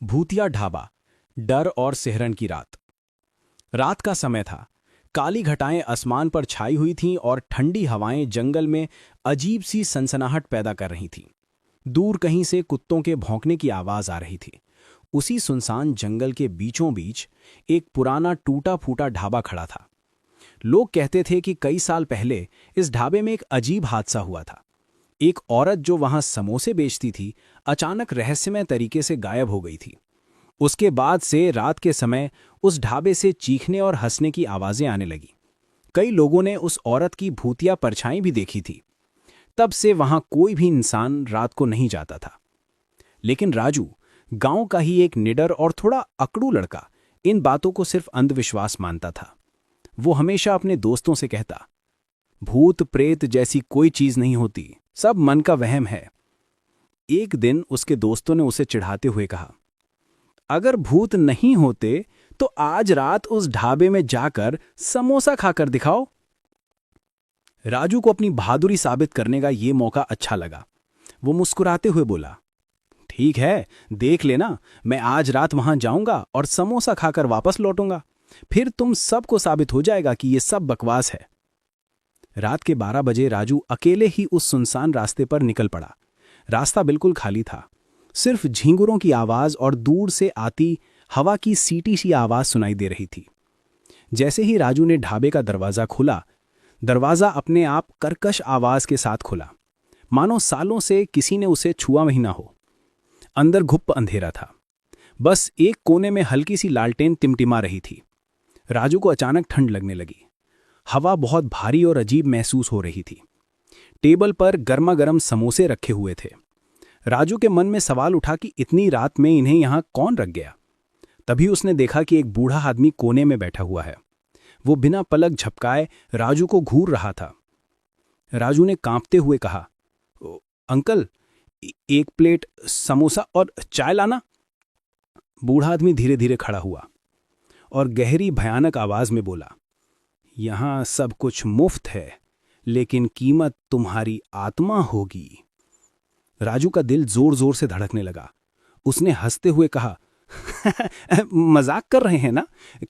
भूतिया ढाबा, डर और सिहरन की रात। रात का समय था। काली घटाएं आसमान पर छाई हुई थीं और ठंडी हवाएं जंगल में अजीब सी सनसनाहट पैदा कर रही थीं। दूर कहीं से कुत्तों के भौंकने की आवाज आ रही थी। उसी सुनसान जंगल के बीचों बीच एक पुराना टूटा फूटा ढाबा खड़ा था। लोग कहते थे कि कई साल पहले इस ढाबे में एक अजीब हादसा हुआ था। एक औरत जो वहां समोसे बेचती थी, अचानक रहस्यमय तरीके से गायब हो गई थी। उसके बाद से रात के समय उस ढाबे से चीखने और हंसने की आवाजें आने लगी। कई लोगों ने उस औरत की भूतिया परछाई भी देखी थी। तब से वहां कोई भी इंसान रात को नहीं जाता था। लेकिन राजू, गांव का ही एक निडर और थोड़ा अकड़ू लड़का, इन बातों को सिर्फ अंधविश्वास मानता था। वो हमेशा अपने दोस्तों से कहता, भूत प्रेत जैसी कोई चीज नहीं होती, सब मन का वहम है। एक दिन उसके दोस्तों ने उसे चिढ़ाते हुए कहा, अगर भूत नहीं होते तो आज रात उस ढाबे में जाकर समोसा खाकर दिखाओ। राजू को अपनी बहादुरी साबित करने का ये मौका अच्छा लगा। वो मुस्कुराते हुए बोला, ठीक है, देख लेना, मैं आज रात वहां जाऊंगा और समोसा खाकर वापस लौटूंगा। फिर तुम सबको साबित हो जाएगा कि ये सब बकवास है। रात के 12 बजे राजू अकेले ही उस सुनसान रास्ते पर निकल पड़ा। रास्ता बिल्कुल खाली था। सिर्फ झींगुरों की आवाज और दूर से आती हवा की सीटी सी आवाज सुनाई दे रही थी। जैसे ही राजू ने ढाबे का दरवाजा खोला, दरवाजा अपने आप कर्कश आवाज के साथ खुला, मानो सालों से किसी ने उसे छुआ ही ना हो। अंदर घुप अंधेरा था। बस एक कोने में हल्की सी लालटेन टिमटिमा रही थी। राजू को अचानक ठंड लगने लगी। हवा बहुत भारी और अजीब महसूस हो रही थी। टेबल पर गर्मा गर्म समोसे रखे हुए थे। राजू के मन में सवाल उठा कि इतनी रात में इन्हें यहां कौन रख गया। तभी उसने देखा कि एक बूढ़ा आदमी कोने में बैठा हुआ है। वो बिना पलक झपकाए राजू को घूर रहा था। राजू ने कांपते हुए कहा, अंकल, एक प्लेट समोसा और चाय लाना। बूढ़ा आदमी धीरे धीरे खड़ा हुआ और गहरी भयानक आवाज में बोला, यहां सब कुछ मुफ्त है, लेकिन कीमत तुम्हारी आत्मा होगी। राजू का दिल जोर जोर से धड़कने लगा। उसने हंसते हुए कहा, मजाक कर रहे हैं ना?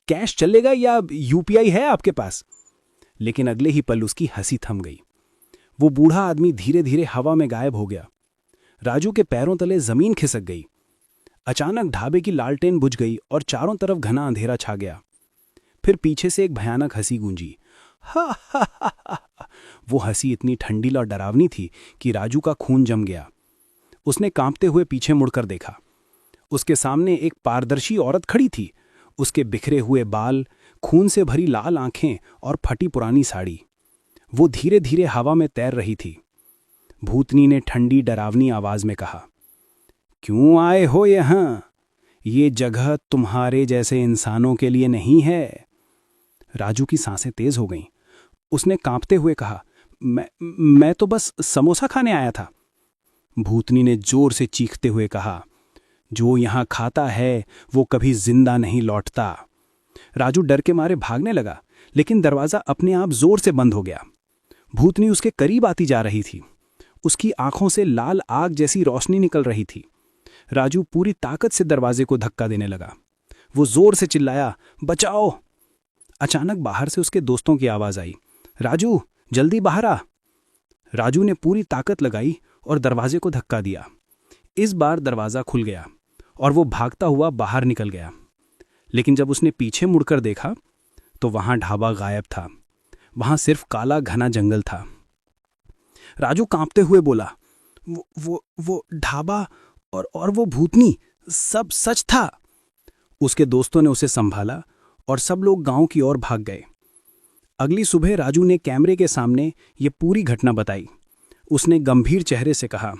कैश चलेगा या यूपीआई है आपके पास? लेकिन अगले ही पल उसकी हंसी थम गई। वो बूढ़ा आदमी धीरे धीरे हवा में गायब हो गया। राजू के पैरों तले जमीन खिसक गई। अचानक ढाबे की लालटेन बुझ गई और चारों तरफ घना अंधेरा छा गया। फिर पीछे से एक भयानक हंसी गूंजी। हा हा हा हा। वो हंसी इतनी ठंडी और डरावनी थी कि राजू का खून जम गया। उसने कांपते हुए पीछे मुड़कर देखा। उसके सामने एक पारदर्शी औरत खड़ी थी। उसके बिखरे हुए बाल, खून से भरी लाल आंखें और फटी पुरानी साड़ी। वो धीरे धीरे हवा में तैर रही थी। भूतनी ने ठंडी डरावनी आवाज में कहा, क्यों आए हो यहां? ये जगह तुम्हारे जैसे इंसानों के लिए नहीं है। राजू की सांसें तेज हो गईं। उसने कांपते हुए कहा, मैं तो बस समोसा खाने आया था। भूतनी ने जोर से चीखते हुए कहा, जो यहां खाता है वो कभी जिंदा नहीं लौटता। राजू डर के मारे भागने लगा, लेकिन दरवाजा अपने आप जोर से बंद हो गया। भूतनी उसके करीब आती जा रही थी। उसकी आंखों से लाल आग जैसी रोशनी निकल रही थी। राजू पूरी ताकत से दरवाजे को धक्का देने लगा। वो जोर से चिल्लाया, बचाओ! अचानक बाहर से उसके दोस्तों की आवाज आई, राजू, जल्दी बाहर आ! राजू ने पूरी ताकत लगाई और दरवाजे को धक्का दिया। इस बार दरवाजा खुल गया और वो भागता हुआ बाहर निकल गया। लेकिन जब उसने पीछे मुड़कर देखा तो वहां ढाबा गायब था। वहां सिर्फ काला घना जंगल था। राजू कांपते हुए बोला, वो ढाबा और वो भूतनी, सब सच था। उसके दोस्तों ने उसे संभाला और सब लोग गांव की ओर भाग गए। अगली सुबह राजू ने कैमरे के सामने ये पूरी घटना बताई। उसने गंभीर चेहरे से कहा,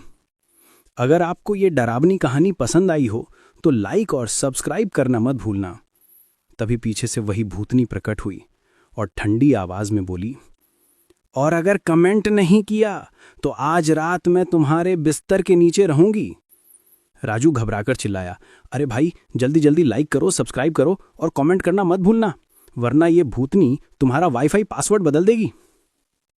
अगर आपको ये डरावनी कहानी पसंद आई हो तो लाइक और सब्सक्राइब करना मत भूलना। तभी पीछे से वही भूतनी प्रकट हुई और ठंडी आवाज में बोली, और अगर कमेंट नहीं किया तो आज रात मैं तुम्हारे बिस्तर के नीचे रहूंगी। राजू घबराकर चिल्लाया, अरे भाई, जल्दी जल्दी लाइक करो, सब्सक्राइब करो और कमेंट करना मत भूलना, वरना ये भूतनी तुम्हारा वाईफाई पासवर्ड बदल देगी।